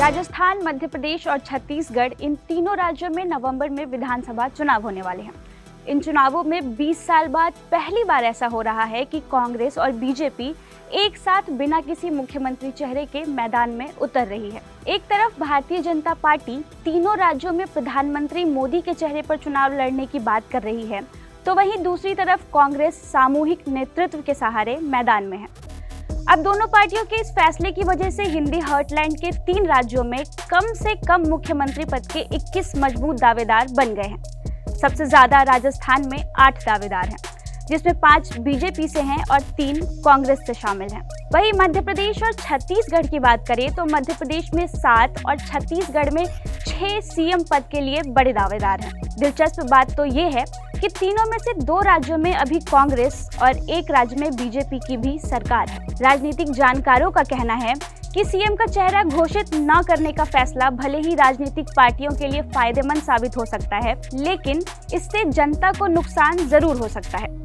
राजस्थान, मध्य प्रदेश और छत्तीसगढ़, इन तीनों राज्यों में नवंबर में विधानसभा चुनाव होने वाले हैं। इन चुनावों में 20 साल बाद पहली बार ऐसा हो रहा है कि कांग्रेस और बीजेपी एक साथ बिना किसी मुख्यमंत्री चेहरे के मैदान में उतर रही है। एक तरफ भारतीय जनता पार्टी तीनों राज्यों में प्रधानमंत्री मोदी के चेहरे पर चुनाव लड़ने की बात कर रही है, तो वहीं दूसरी तरफ कांग्रेस सामूहिक नेतृत्व के सहारे मैदान में है। अब दोनों पार्टियों के इस फैसले की वजह से हिंदी हार्टलैंड के 3 राज्यों में कम से कम मुख्यमंत्री पद के 21 मजबूत दावेदार बन गए हैं। सबसे ज्यादा राजस्थान में 8 दावेदार हैं, जिसमें 5 बीजेपी से हैं और 3 कांग्रेस से शामिल हैं। वहीं मध्य प्रदेश और छत्तीसगढ़ की बात करें तो मध्य प्रदेश में 7 और छत्तीसगढ़ में 6 सीएम पद के लिए बड़े दावेदार हैं। दिलचस्प बात तो ये है कि तीनों में से 2 राज्यों में अभी कांग्रेस और 1 राज्य में बीजेपी की भी सरकार है। राजनीतिक जानकारों का कहना है कि सीएम का चेहरा घोषित न करने का फैसला भले ही राजनीतिक पार्टियों के लिए फायदेमंद साबित हो सकता है, लेकिन इससे जनता को नुकसान जरूर हो सकता है।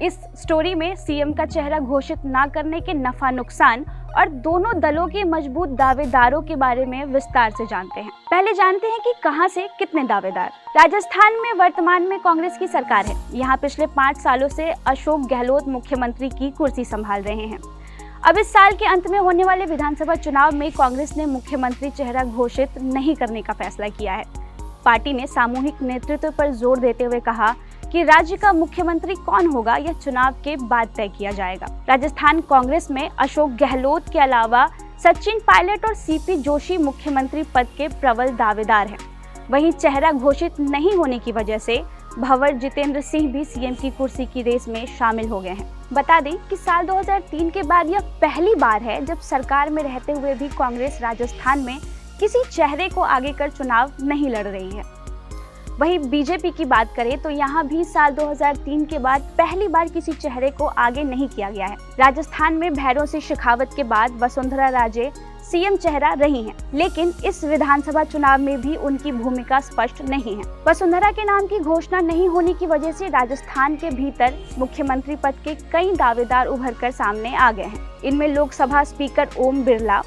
इस स्टोरी में सीएम का चेहरा घोषित न करने के नफा नुकसान और दोनों दलों के मजबूत दावेदारों के बारे में विस्तार से जानते हैं। पहले जानते हैं कि कहां से कितने दावेदार। राजस्थान में वर्तमान में कांग्रेस की सरकार है। यहां पिछले 5 सालों से अशोक गहलोत मुख्यमंत्री की कुर्सी संभाल रहे हैं। अब इस साल के अंत में होने वाले विधानसभा चुनाव में कांग्रेस ने मुख्यमंत्री चेहरा घोषित नहीं करने का फैसला किया है। पार्टी ने सामूहिक नेतृत्व पर जोर देते हुए कहा कि राज्य का मुख्यमंत्री कौन होगा यह चुनाव के बाद तय किया जाएगा। राजस्थान कांग्रेस में अशोक गहलोत के अलावा सचिन पायलट और सीपी जोशी मुख्यमंत्री पद के प्रबल दावेदार हैं। वहीं चेहरा घोषित नहीं होने की वजह से भंवर जितेंद्र सिंह भी सीएम की कुर्सी की रेस में शामिल हो गए हैं। बता दें कि साल 2003 के बाद यह पहली बार है जब सरकार में रहते हुए भी कांग्रेस राजस्थान में किसी चेहरे को आगे कर चुनाव नहीं लड़ रही है। वहीं बीजेपी की बात करें तो यहाँ भी साल 2003 के बाद पहली बार किसी चेहरे को आगे नहीं किया गया है। राजस्थान में भैरों सिंह शेखावत के बाद वसुंधरा राजे सीएम चेहरा रही हैं, लेकिन इस विधानसभा चुनाव में भी उनकी भूमिका स्पष्ट नहीं है। वसुंधरा के नाम की घोषणा नहीं होने की वजह से राजस्थान के भीतर मुख्यमंत्री पद के कई दावेदार उभर कर सामने आ गए हैं। इनमें लोकसभा स्पीकर ओम बिरला,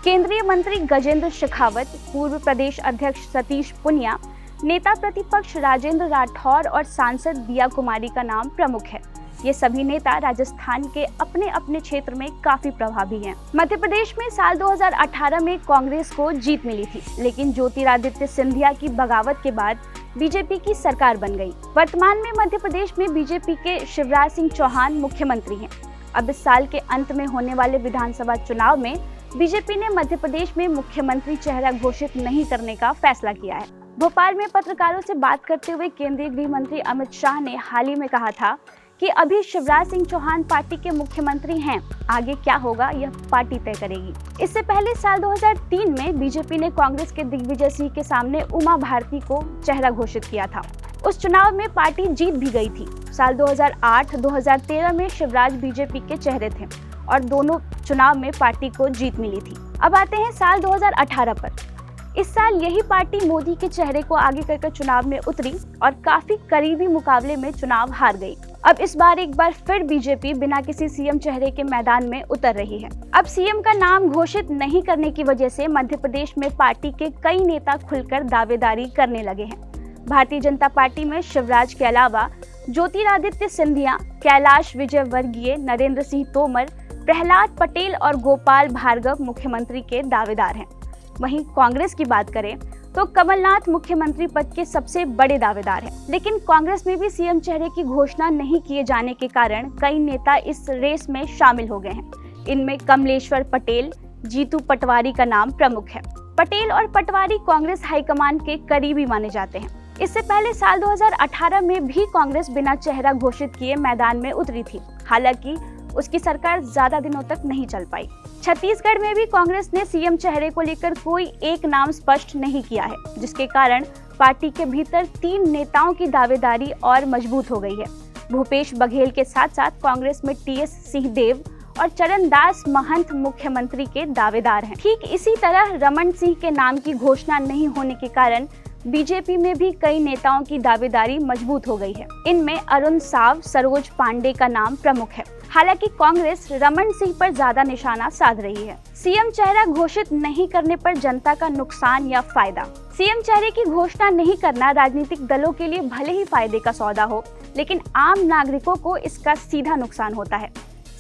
केंद्रीय मंत्री गजेंद्र शेखावत, पूर्व प्रदेश अध्यक्ष सतीश पुनिया, नेता प्रतिपक्ष राजेंद्र राठौर और सांसद दिया कुमारी का नाम प्रमुख है। ये सभी नेता राजस्थान के अपने अपने क्षेत्र में काफी प्रभावी हैं। मध्य प्रदेश में साल 2018 में कांग्रेस को जीत मिली थी, लेकिन ज्योतिरादित्य सिंधिया की बगावत के बाद बीजेपी की सरकार बन गई। वर्तमान में मध्य प्रदेश में बीजेपी के शिवराज सिंह चौहान मुख्यमंत्री हैं। अब इस साल के अंत में होने वाले विधानसभा चुनाव में बीजेपी ने मध्य प्रदेश में मुख्यमंत्री चेहरा घोषित नहीं करने का फैसला किया है। भोपाल में पत्रकारों से बात करते हुए केंद्रीय गृह मंत्री अमित शाह ने हाल ही में कहा था कि अभी शिवराज सिंह चौहान पार्टी के मुख्यमंत्री हैं, आगे क्या होगा यह पार्टी तय करेगी। इससे पहले साल 2003 में बीजेपी ने कांग्रेस के दिग्विजय सिंह के सामने उमा भारती को चेहरा घोषित किया था। उस चुनाव में पार्टी जीत भी गई थी। साल 2008-2013 में शिवराज बीजेपी के चेहरे थे और दोनों चुनाव में पार्टी को जीत मिली थी। अब आते हैं साल 2018 पर। इस साल यही पार्टी मोदी के चेहरे को आगे करके चुनाव में उतरी और काफी करीबी मुकाबले में चुनाव हार गई। अब इस बार एक बार फिर बीजेपी बिना किसी सीएम चेहरे के मैदान में उतर रही है। अब सीएम का नाम घोषित नहीं करने की वजह से मध्य प्रदेश में पार्टी के कई नेता खुलकर दावेदारी करने लगे हैं। भारतीय जनता पार्टी में शिवराज के अलावा ज्योतिरादित्य सिंधिया, कैलाश विजयवर्गीय, नरेंद्र सिंह तोमर, प्रहलाद पटेल और गोपाल भार्गव मुख्यमंत्री के दावेदार हैं। वहीं कांग्रेस की बात करें तो कमलनाथ मुख्यमंत्री पद के सबसे बड़े दावेदार हैं, लेकिन कांग्रेस में भी सीएम चेहरे की घोषणा नहीं किए जाने के कारण कई नेता इस रेस में शामिल हो गए हैं। इनमें कमलेश्वर पटेल, जीतू पटवारी का नाम प्रमुख है। पटेल और पटवारी कांग्रेस हाईकमान के करीबी माने जाते हैं। इससे पहले साल 2018 में भी कांग्रेस बिना चेहरा घोषित किए मैदान में उतरी थी, हालांकि उसकी सरकार ज्यादा दिनों तक नहीं चल पाई। छत्तीसगढ़ में भी कांग्रेस ने सीएम चेहरे को लेकर कोई एक नाम स्पष्ट नहीं किया है, जिसके कारण पार्टी के भीतर 3 नेताओं की दावेदारी और मजबूत हो गई है। भूपेश बघेल के साथ साथ कांग्रेस में टीएस सिंहदेव और चरणदास महंत मुख्यमंत्री के दावेदार हैं। ठीक इसी तरह रमन सिंह के नाम की घोषणा नहीं होने के कारण बीजेपी में भी कई नेताओं की दावेदारी मजबूत हो गई है। इनमें अरुण साव, सरोज पांडे का नाम प्रमुख है। हालांकि कांग्रेस रमन सिंह पर ज्यादा निशाना साध रही है। सीएम चेहरा घोषित नहीं करने पर जनता का नुकसान या फायदा। सीएम चेहरे की घोषणा नहीं करना राजनीतिक दलों के लिए भले ही फायदे का सौदा हो, लेकिन आम नागरिकों को इसका सीधा नुकसान होता है।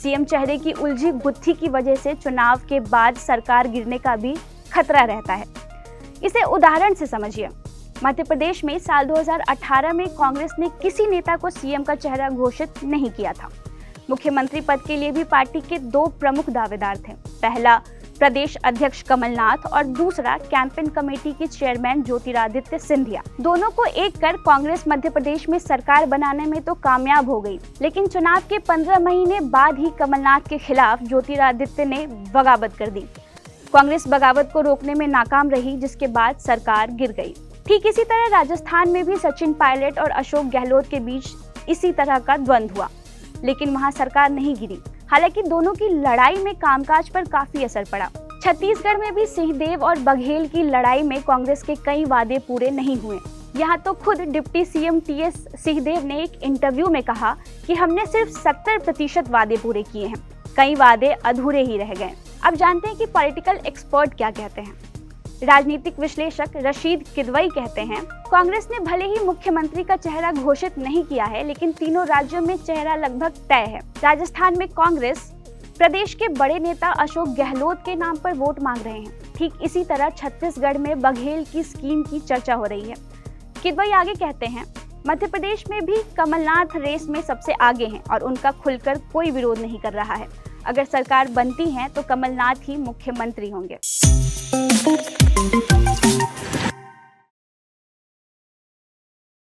सीएम चेहरे की उलझी गुत्थी की वजह से चुनाव के बाद सरकार गिरने का भी खतरा रहता है। इसे उदाहरण से समझिए। मध्य प्रदेश में साल 2018 में कांग्रेस ने किसी नेता को सीएम का चेहरा घोषित नहीं किया था। मुख्यमंत्री पद के लिए भी पार्टी के 2 प्रमुख दावेदार थे। पहला प्रदेश अध्यक्ष कमलनाथ और दूसरा कैंपेन कमेटी की चेयरमैन ज्योतिरादित्य सिंधिया। दोनों को एक कर कांग्रेस मध्य प्रदेश में सरकार बनाने में तो कामयाब हो गई, लेकिन चुनाव के 15 महीने बाद ही कमलनाथ के खिलाफ ज्योतिरादित्य ने बगावत कर दी। कांग्रेस बगावत को रोकने में नाकाम रही, जिसके बाद सरकार गिर गई। ठीक इसी तरह राजस्थान में भी सचिन पायलट और अशोक गहलोत के बीच इसी तरह का द्वंद्व हुआ, लेकिन वहां सरकार नहीं गिरी। हालांकि दोनों की लड़ाई में कामकाज पर काफी असर पड़ा। छत्तीसगढ़ में भी सिंहदेव और बघेल की लड़ाई में कांग्रेस के कई वादे पूरे नहीं हुए। यहाँ तो खुद डिप्टी सीएम टीएस सिंहदेव ने एक इंटरव्यू में कहा कि हमने सिर्फ 70% वादे पूरे किए हैं, कई वादे अधूरे ही रह गए। अब जानते हैं कि पॉलिटिकल एक्सपर्ट क्या कहते हैं। राजनीतिक विश्लेषक रशीद किदवई कहते हैं, कांग्रेस ने भले ही मुख्यमंत्री का चेहरा घोषित नहीं किया है, लेकिन तीनों राज्यों में चेहरा लगभग तय है। राजस्थान में कांग्रेस प्रदेश के बड़े नेता अशोक गहलोत के नाम पर वोट मांग रहे हैं। ठीक इसी तरह छत्तीसगढ़ में बघेल की स्कीम की चर्चा हो रही है। किदवई आगे कहते हैं, मध्य प्रदेश में भी कमलनाथ रेस में सबसे आगे हैं और उनका खुलकर कोई विरोध नहीं कर रहा है। अगर सरकार बनती है तो कमलनाथ ही मुख्यमंत्री होंगे।